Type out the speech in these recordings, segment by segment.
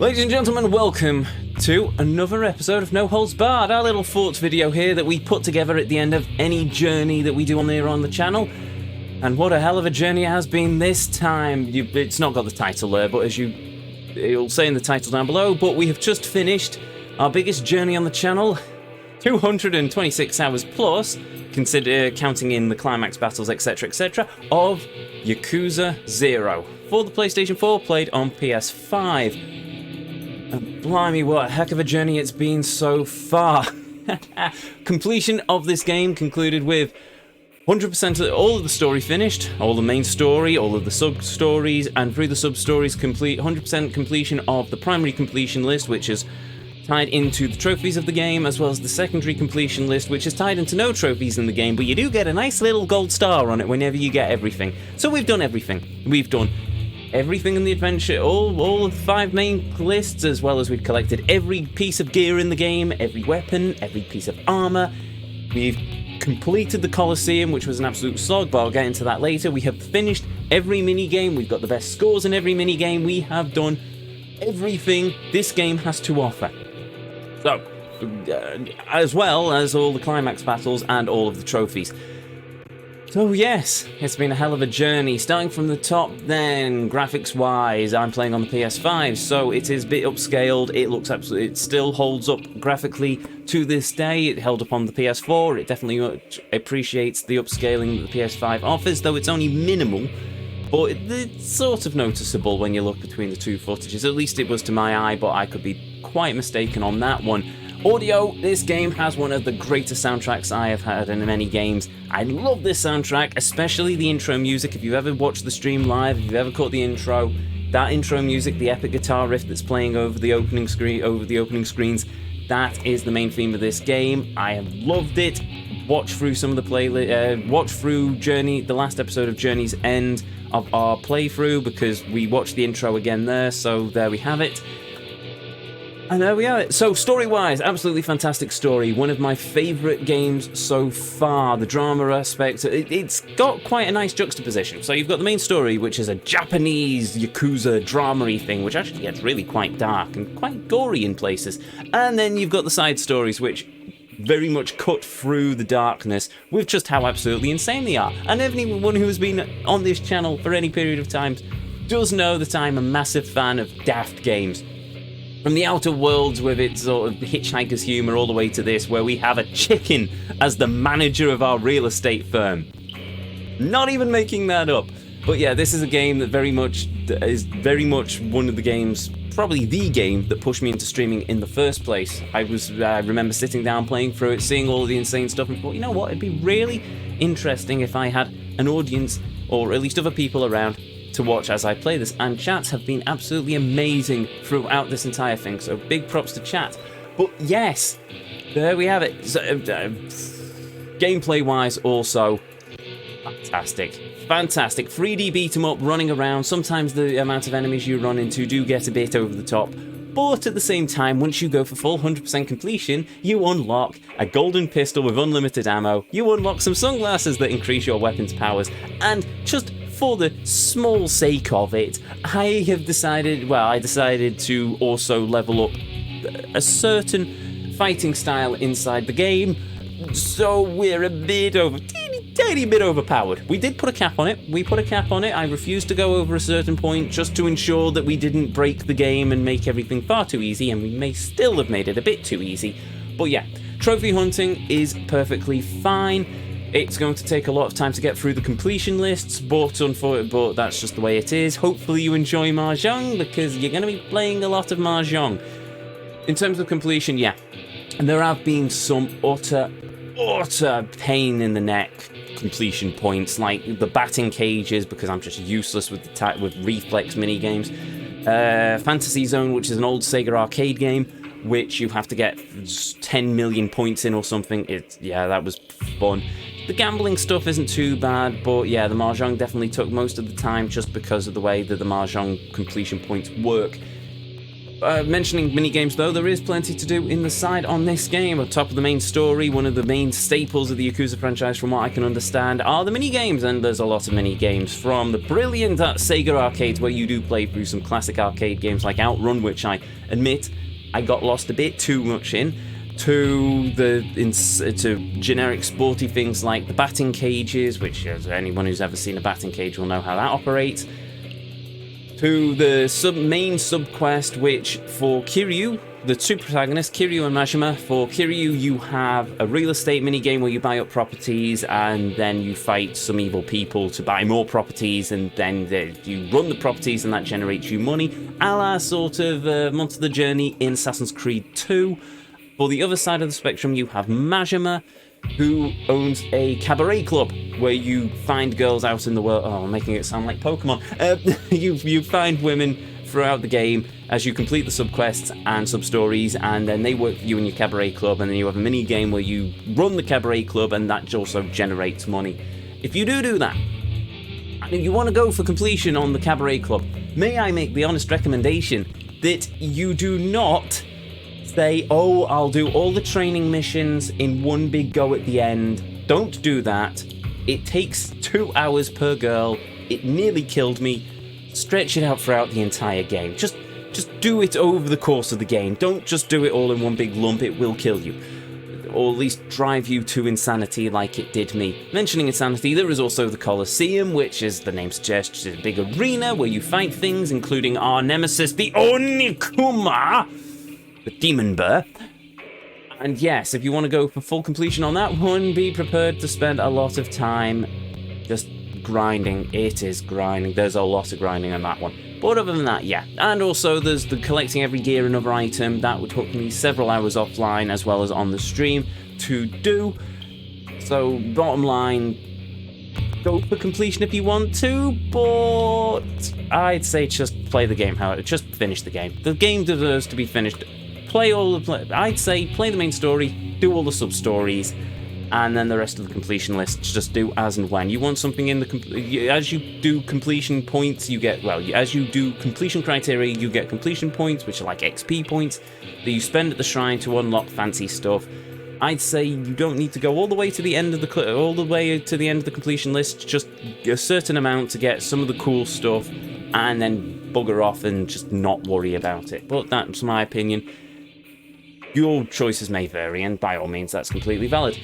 Ladies and gentlemen, welcome to another episode of No Holds Barred, our little thoughts video here that we put together at the end of any journey that we do on here on the channel. And what a hell of a journey it has been this time. It's not got the title there, but as it'll say in the title down below, but we have just finished our biggest journey on the channel, 226 hours plus, counting in the climax battles, etc, etc, of Yakuza 0 for the PlayStation 4, played on PS5. And blimey, what a heck of a journey it's been so far. Completion of this game concluded with 100% of all of the story finished, all the main story, all of the sub-stories, and through the sub-stories complete 100% completion of the primary completion list, which is tied into the trophies of the game, as well as the secondary completion list, which is tied into no trophies in the game, but you do get a nice little gold star on it whenever you get everything. So we've done everything. We've done everything in the adventure, all of the 5 main lists, as well as we've collected every piece of gear in the game, every weapon, every piece of armor. We've completed the Colosseum, which was an absolute slog, but I'll get into that later. We have finished every mini-game, we've got the best scores in every mini-game, we have done everything this game has to offer. So, as well as all the climax battles and all of the trophies. So yes, it's been a hell of a journey. Starting from the top then, graphics-wise, I'm playing on the PS5, so it is a bit upscaled. It still holds up graphically to this day. It held up on the PS4. It definitely appreciates the upscaling that the PS5 offers, though it's only minimal. But it's sort of noticeable when you look between the two footages. At least it was to my eye, but I could be quite mistaken on that one. Audio, this game has one of the greatest soundtracks I have had in many games. I love this soundtrack, especially the intro music. If you've ever watched the stream live, if you've ever caught the intro, that intro music, the epic guitar riff that's playing over the opening screens, that is the main theme of this game. I have loved it. Watch through some of the watch through the last episode of Journey's End of our playthrough, because we watched the intro again there, so there we have it. And there we are. So story-wise, absolutely fantastic story. One of my favourite games so far. The drama aspect, it's got quite a nice juxtaposition. So you've got the main story, which is a Japanese Yakuza drama-y thing, which actually gets really quite dark and quite gory in places. And then you've got the side stories, which very much cut through the darkness with just how absolutely insane they are. And anyone who has been on this channel for any period of time does know that I'm a massive fan of daft games. From the Outer Worlds with its sort of hitchhiker's humour all the way to this, where we have a chicken as the manager of our real estate firm. Not even making that up. But yeah, this is a game that is very much one of the games, probably the game that pushed me into streaming in the first place. I remember sitting down playing through it, seeing all of the insane stuff, and thought, you know what, it'd be really interesting if I had an audience, or at least other people around, to watch as I play this, and chats have been absolutely amazing throughout this entire thing, so big props to chat. But yes, there we have it. So, gameplay wise also fantastic 3D beat 'em up, running around. Sometimes the amount of enemies you run into do get a bit over the top, but at the same time, once you go for full 100% completion, you unlock a golden pistol with unlimited ammo, you unlock some sunglasses that increase your weapon's powers, and just for the small sake of it, I decided to also level up a certain fighting style inside the game, so we're a bit tiny bit overpowered. We did put a cap on it. I refused to go over a certain point just to ensure that we didn't break the game and make everything far too easy, and we may still have made it a bit too easy. But yeah, trophy hunting is perfectly fine. It's going to take a lot of time to get through the completion lists, but that's just the way it is. Hopefully you enjoy Mahjong, because you're going to be playing a lot of Mahjong. In terms of completion, yeah, and there have been some utter pain in the neck completion points, like the batting cages, because I'm just useless with reflex mini games. Fantasy Zone, which is an old Sega arcade game, which you have to get 10 million points in or something. That was fun. The gambling stuff isn't too bad, but yeah, the Mahjong definitely took most of the time just because of the way that the Mahjong completion points work. Mentioning minigames, though, there is plenty to do in the side on this game. On top of the main story, one of the main staples of the Yakuza franchise, from what I can understand, are the minigames, and there's a lot of minigames, from the brilliant Sega arcades, where you do play through some classic arcade games like Outrun, which I admit I got lost a bit too much in, to generic sporty things like the batting cages, which, as anyone who's ever seen a batting cage will know how that operates, to the main sub-quest, which for Kiryu, the two protagonists, Kiryu and Majima, for Kiryu you have a real estate minigame where you buy up properties and then you fight some evil people to buy more properties, and then you run the properties and that generates you money, a la sort of Monster the Journey in Assassin's Creed 2. For the other side of the spectrum, you have Majima, who owns a cabaret club where you find girls out in the world. Oh, I'm making it sound like Pokemon. You find women throughout the game as you complete the subquests and sub-stories, and then they work for you in your cabaret club, and then you have a mini game where you run the cabaret club, and that also generates money. If you do that, and if you want to go for completion on the cabaret club, may I make the honest recommendation that you do not say, oh, I'll do all the training missions in one big go at the end. Don't do that. It takes 2 hours per girl. It nearly killed me. Stretch it out throughout the entire game. Just do it over the course of the game. Don't just do it all in one big lump. It will kill you. Or at least drive you to insanity like it did me. Mentioning insanity, there is also the Colosseum, which, as the name suggests, is a big arena where you fight things, including our nemesis, the Onikuma, the Demon Bear. And yes, if you want to go for full completion on that one, be prepared to spend a lot of time just grinding. It is grinding. There's a lot of grinding on that one. But other than that, yeah. And also there's the collecting every gear and other item. That would took me several hours offline as well as on the stream to do. So bottom line, go for completion if you want to, but I'd say just play the game. Just finish the game. The game deserves to be finished. I'd say play the main story, do all the sub-stories, and then the rest of the completion list just do as and when. You want something in the... As you do completion points, you get... Well, as you do completion criteria, you get completion points, which are like XP points, that you spend at the shrine to unlock fancy stuff. I'd say you don't need to go all the way to the end of the completion list, just a certain amount to get some of the cool stuff, and then bugger off and just not worry about it. But that's my opinion. Your choices may vary, and by all means, that's completely valid.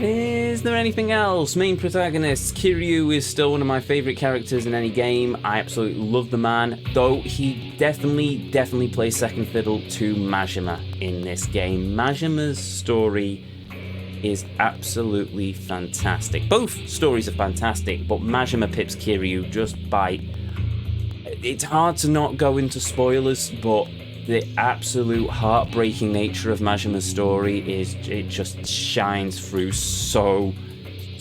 Is there anything else? Main protagonists. Kiryu is still one of my favourite characters in any game. I absolutely love the man, though he definitely plays second fiddle to Majima in this game. Majima's story is absolutely fantastic. Both stories are fantastic, but Majima pips Kiryu just by... It's hard to not go into spoilers, but the absolute heartbreaking nature of Majima's story is, it just shines through so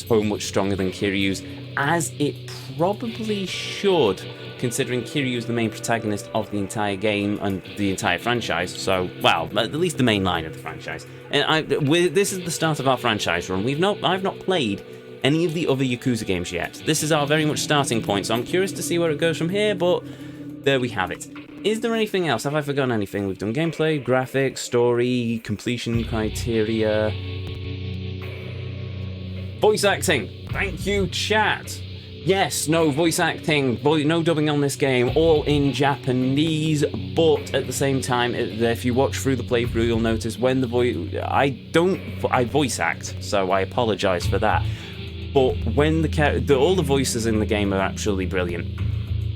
much stronger than Kiryu's, as it probably should, considering Kiryu's the main protagonist of the entire game and the entire franchise. So, well, at least the main line of the franchise. And this is the start of our franchise run. I've not played any of the other Yakuza games yet. This is our very much starting point, so I'm curious to see where it goes from here, but there we have it. Is there anything else? Have I forgotten anything? We've done gameplay, graphics, story, completion criteria, voice acting. Thank you, chat. Yes, no voice acting, no dubbing on this game, all in Japanese, but at the same time, if you watch through the playthrough, you'll notice when the voice... I voice act, so I apologise for that. But when all the voices in the game are absolutely brilliant.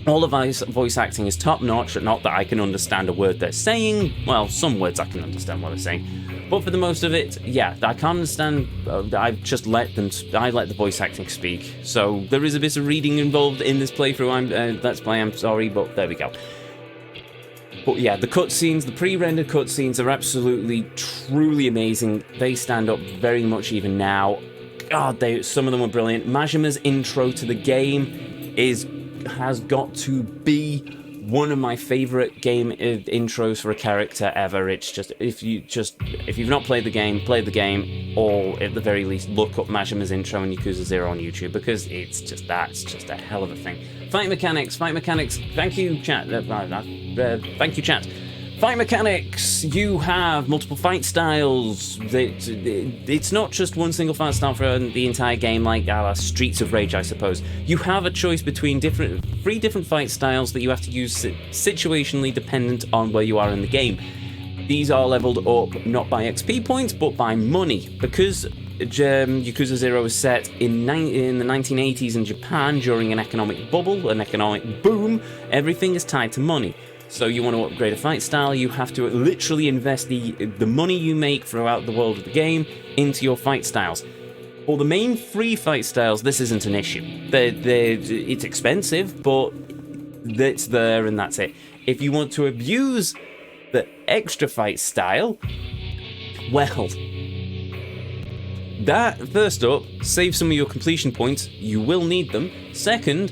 All the voice acting is top-notch, not that I can understand a word they're saying. Well, some words I can understand what they're saying. But for the most of it, yeah, I can't understand. I let the voice acting speak. So there is a bit of reading involved in this playthrough. Let's play, I'm sorry, but there we go. But yeah, the cutscenes, the pre-rendered cutscenes are absolutely, truly amazing. They stand up very much even now. God, some of them were brilliant. Majima's intro to the game has got to be one of my favorite game intros for a character ever. It's just if you've not played the game, play the game, or at the very least look up Majima's intro in Yakuza 0 on YouTube, because it's just a hell of a thing. Fight mechanics. Thank you, chat. Thank you, chat. Fight mechanics. You have multiple fight styles. It's not just one single fight style for the entire game, like Streets of Rage, I suppose. You have a choice between three different fight styles that you have to use situationally dependent on where you are in the game. These are leveled up not by XP points, but by money, because Yakuza 0 was set in the 1980s in Japan during an economic bubble, an economic boom. Everything is tied to money. So you want to upgrade a fight style, you have to literally invest the money you make throughout the world of the game into your fight styles. For the main three fight styles, this isn't an issue. It's expensive, but it's there and that's it. If you want to abuse the extra fight style, well, that, first up, save some of your completion points. You will need them. Second,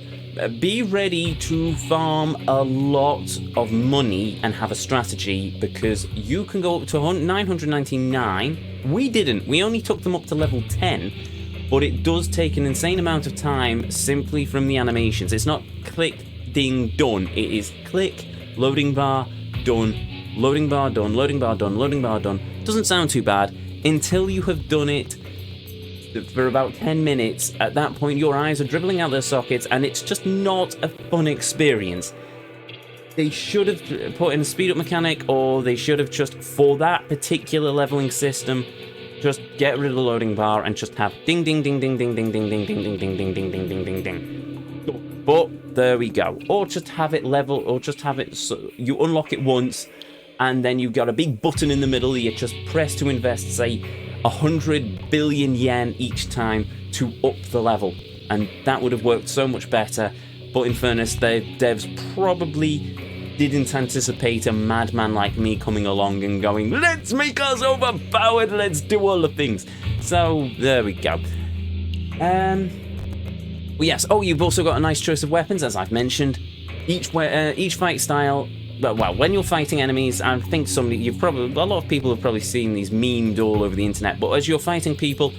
be ready to farm a lot of money and have a strategy, because you can go up to 999. We didn't. We only took them up to level 10, but it does take an insane amount of time simply from the animations. It's not click, ding, done. It is click, loading bar, done, loading bar, done, loading bar, done, loading bar, done. Doesn't sound too bad until you have done it for about 10 minutes. At that point, your eyes are dribbling out their sockets, and it's just not a fun experience. They should have put in a speed up mechanic, or they should have just, for that particular leveling system, just get rid of the loading bar and just have ding ding ding ding ding ding ding ding ding ding ding ding ding ding ding ding ding. But there we go. Or just have it level, or just have it so you unlock it once, and then you've got a big button in the middle that you just press to invest, say, 100 billion yen each time to up the level, and that would have worked so much better. But in fairness, the devs probably didn't anticipate a madman like me coming along and going, let's make us overpowered, let's do all the things. So there we go. Well, yes. Oh, you've also got a nice choice of weapons, as I've mentioned. Each fight style. Well, when you're fighting enemies, I think a lot of people have probably seen these memed all over the internet, but as you're fighting people,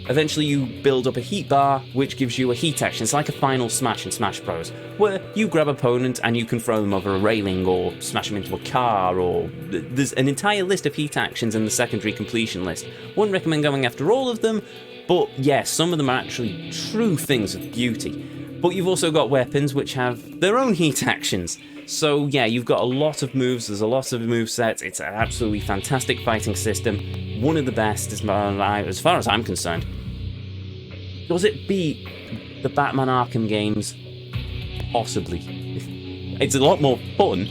eventually you build up a heat bar, which gives you a heat action. It's like a final smash in Smash Bros, where you grab opponent and you can throw them over a railing, or smash them into a car, or there's an entire list of heat actions in the secondary completion list. Wouldn't recommend going after all of them, but yes, some of them are actually true things of beauty. But you've also got weapons which have their own heat actions. So yeah, you've got a lot of moves, there's a lot of movesets. It's an absolutely fantastic fighting system. One of the best, as far as I'm concerned. Does it beat the Batman Arkham games? Possibly. It's a lot more fun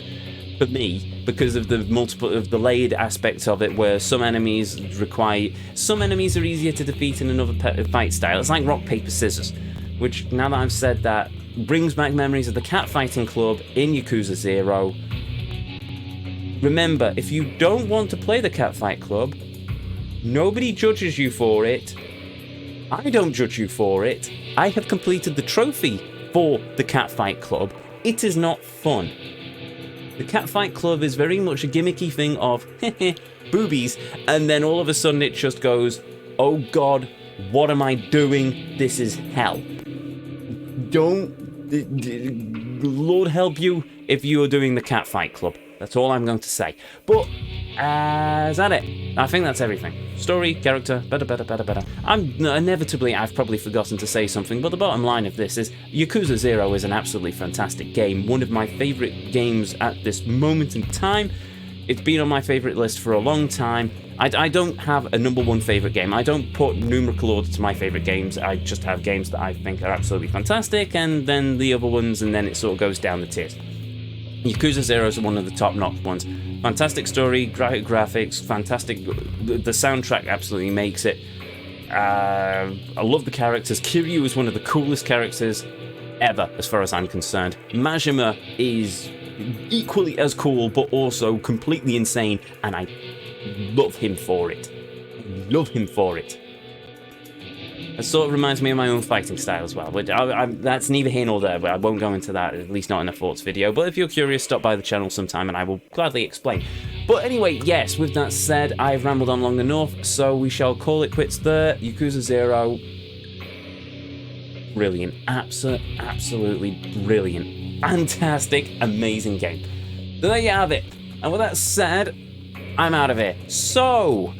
for me because of the layered aspects of it, where some enemies are easier to defeat in another fight style. It's like rock, paper, scissors, which, now that I've said that, brings back memories of the catfighting club in Yakuza 0. Remember, if you don't want to play the catfight club, nobody judges you for it. I don't judge you for it. I have completed the trophy for the catfight club. It is not fun. The catfight club is very much a gimmicky thing of boobies, and then all of a sudden it just goes, oh god, what am I doing? This is hell. Lord help you if you are doing the catfight club. That's all I'm going to say. But is that it? I think that's everything. Story, character, better. Inevitably, I've probably forgotten to say something, but the bottom line of this is Yakuza 0 is an absolutely fantastic game. One of my favourite games at this moment in time. It's been on my favourite list for a long time. I don't have a number one favourite game. I don't put numerical order to my favourite games. I just have games that I think are absolutely fantastic, and then the other ones, and then it sort of goes down the tiers. Yakuza 0 is one of the top-notch ones. Fantastic story, graphics, fantastic. The soundtrack absolutely makes it. I love the characters. Kiryu is one of the coolest characters ever, as far as I'm concerned. Majima is equally as cool, but also completely insane, and I love him for it. It sort of reminds me of my own fighting style as well. But that's neither here nor there, but I won't go into that, at least not in a thoughts video. But if you're curious, stop by the channel sometime and I will gladly explain. But anyway, yes, with that said, I've rambled on long enough, so we shall call it quits there. Yakuza 0. Brilliant. Absolutely brilliant. Fantastic, amazing game. So there you have it. And with that said, I'm out of here. So,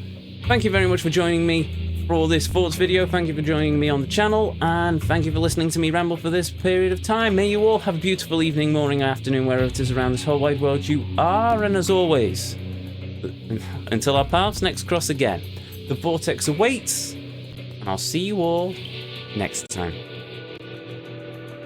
thank you very much for joining me for this thoughts video. Thank you for joining me on the channel, and thank you for listening to me ramble for this period of time. May you all have a beautiful evening, morning, afternoon, wherever it is around this whole wide world you are, and as always, until our paths next cross again, the vortex awaits, and I'll see you all next time.